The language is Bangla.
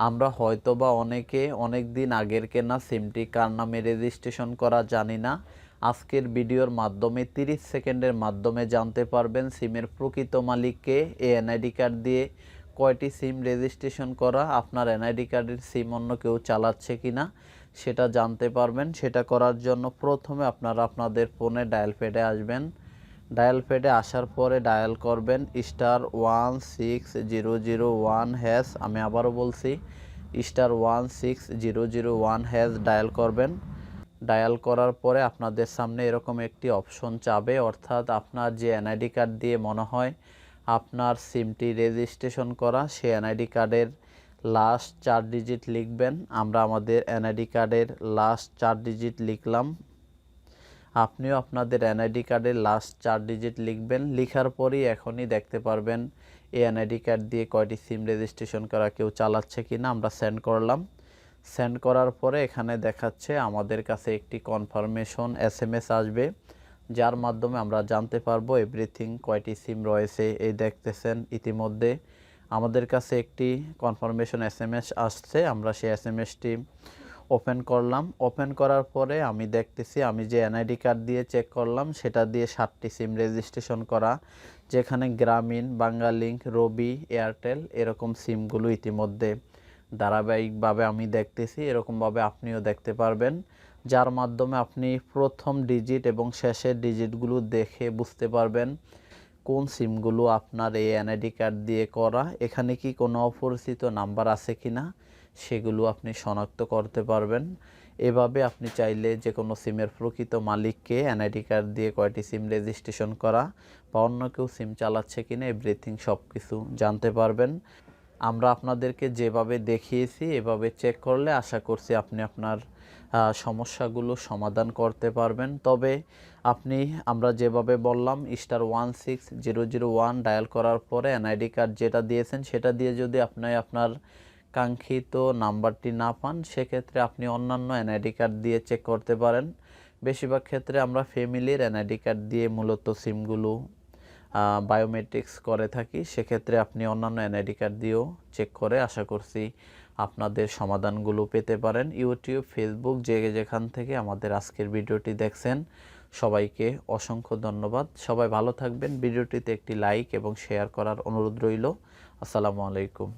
আমরা হয়তোবা অনেকে অনেক দিন আগের কেনা সিমটি কার নামে রেজিস্ট্রেশন করা জানি না। আজকের ভিডিওর মাধ্যমে 30 সেকেন্ডের মাধ্যমে জানতে পারবেন সিমের প্রকৃত মালিককে। এই এনআইডি কার্ড দিয়ে কয়টি সিম রেজিস্ট্রেশন করা, আপনার এনআইডি কার্ডের সিম অন্য কেউ চালাচ্ছে কিনা সেটা জানতে পারবেন। সেটা করার জন্য প্রথমে আপনারা আপনাদের ফোনে ডায়াল প্যাডে আসবেন। ডায়াল প্যাডে আসার পরে ডায়াল করবেন *16001#। আমি আবারও বলছি *16001# ডায়াল করবেন। ডায়াল করার পরে আপনাদের সামনে এরকম একটি অপশন চাবে, অর্থাৎ আপনার যে এনআইডি কার্ড দিয়ে মনে হয় আপনার সিমটি রেজিস্ট্রেশন করা, সেই এনআইডি কার্ডের লাস্ট 4 ডিজিট লিখবেন। আমরা আমাদের এনআইডি কার্ডের লাস্ট 4 ডিজিট লিখলাম। আপনিও আপনাদের এনআইডি কার্ডের লাস্ট 4 ডিজিট লিখবেন। লিখার পরেই এখনই দেখতে পারবেন এই এনআইডি কার্ড দিয়ে কয়টি সিম রেজিস্ট্রেশন করা কেউ চালাচ্ছে কিনা। আমরা সেন্ড করলাম। সেন্ড করার পরে এখানে দেখাচ্ছে আমাদের কাছে একটি কনফার্মেশন SMS আসবে, যার মাধ্যমে আমরা জানতে পারবো এভরিথিং কয়টি সিম রয়েছে। এই দেখতেছেন ইতিমধ্যে আমাদের কাছে একটি কনফার্মেশন SMS আসছে। আমরা সেই SMSটি ওপেন করলাম। ওপেন করার পরে আমি দেখতেছি আমি যে এনআইডি কার্ড দিয়ে চেক করলাম সেটা দিয়ে 7টি সিম রেজিস্ট্রেশন করা, যেখানে গ্রামীণ, বাংলালিংক, রবি, এয়ারটেল এরকম সিমগুলো ইতিমধ্যে ধারাবাহিকভাবে আমি দেখতেছি। এরকমভাবে আপনিও দেখতে পারবেন, যার মাধ্যমে আপনি প্রথম ডিজিট এবং শেষের ডিজিটগুলো দেখে বুঝতে পারবেন কোন সিমগুলো আপনার এই এনআইডি কার্ড দিয়ে করা। এখানে কি কোনো অপরিচিত নাম্বার আছে কিনা সেগুলো আপনি শনাক্ত করতে পারবেন। এভাবে আপনি চাইলে যে কোনো সিমের প্রকৃত মালিককে এনআইডি কার্ড দিয়ে কয়টি সিম রেজিস্ট্রেশন করা বা অন্য কেউ সিম চালাচ্ছে কিনা এভরিথিং সব কিছু জানতে পারবেন। আমরা আপনাদেরকে যেভাবে দেখিয়েছি এভাবে চেক করলে আশা করছি আপনি আপনার সমস্যাগুলো সমাধান করতে পারবেন। তবে আমরা যেভাবে বললাম *16001 ডায়াল করার পরে এনআইডি কার্ড যেটা দিয়েছেন সেটা দিয়ে যদি আপনি আপনার কাঙ্ক্ষিত নাম্বারটি না পান, সেক্ষেত্রে আপনি অন্যান্য এনআইডি কার্ড দিয়ে চেক করতে পারেন। বেশিরভাগ ক্ষেত্রে আমরা ফ্যামিলির এনআইডি কার্ড দিয়ে মূলত সিমগুলো বায়োমেট্রিক্স করে থাকি। সেক্ষেত্রে আপনি অন্যান্য এনআইডি কার্ড দিয়েও চেক করে আশা করছি আপনাদের সমাধানগুলো পেতে পারেন। ইউটিউব, ফেসবুক যেখান থেকে আমাদের আজকের ভিডিওটি দেখছেন সবাইকে অসংখ্য ধন্যবাদ। সবাই ভালো থাকবেন। ভিডিওটিতে একটি লাইক এবং শেয়ার করার অনুরোধ রইল। আসসালামু আলাইকুম।